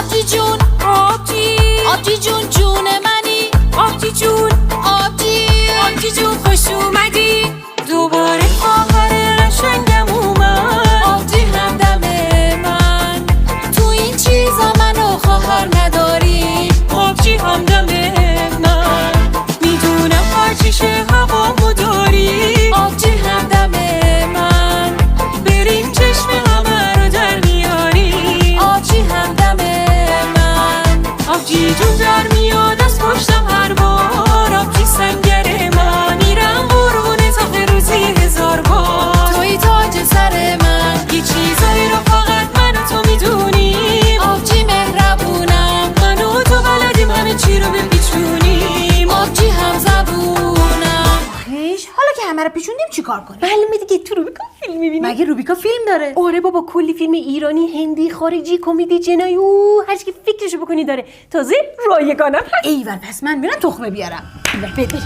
آبجی جون آبجی جون جون منی آبجی جون آبجی جون خوش اومدی دوباره خواهر قشنگم اومد آبجی همدم من تو این چیزا منو خواهر نداری آبجی همدم من میدونم هرچیشه هوامو داری آبجی همدم من بریم چشم همه رو در میاری آبجی همدم من آبجی جون در میاد از پشتم هر بار آبجی سنگر من میرم قربونه تا به روزی هزار بار توی تاج سر من یه چیزایی رو فقط من و تو میدونیم آبجی مهربونم من و تو بلدیم همه چی رو بپیچونیم آبجی هم زبونم خیش حالا که همه رو پیچوندیم چیکار کنیم؟ معلومه دیگه تو روبیکا فیلم میبینی مگه روبیکا فیلم داره؟ آره بابا کلی فیلم ایرانی هندی خارجی کمدی جنایی هر چی که فکرشو بکنی داره تازه رایگانم هست ایول پس من میرم تخمه بیارم. بده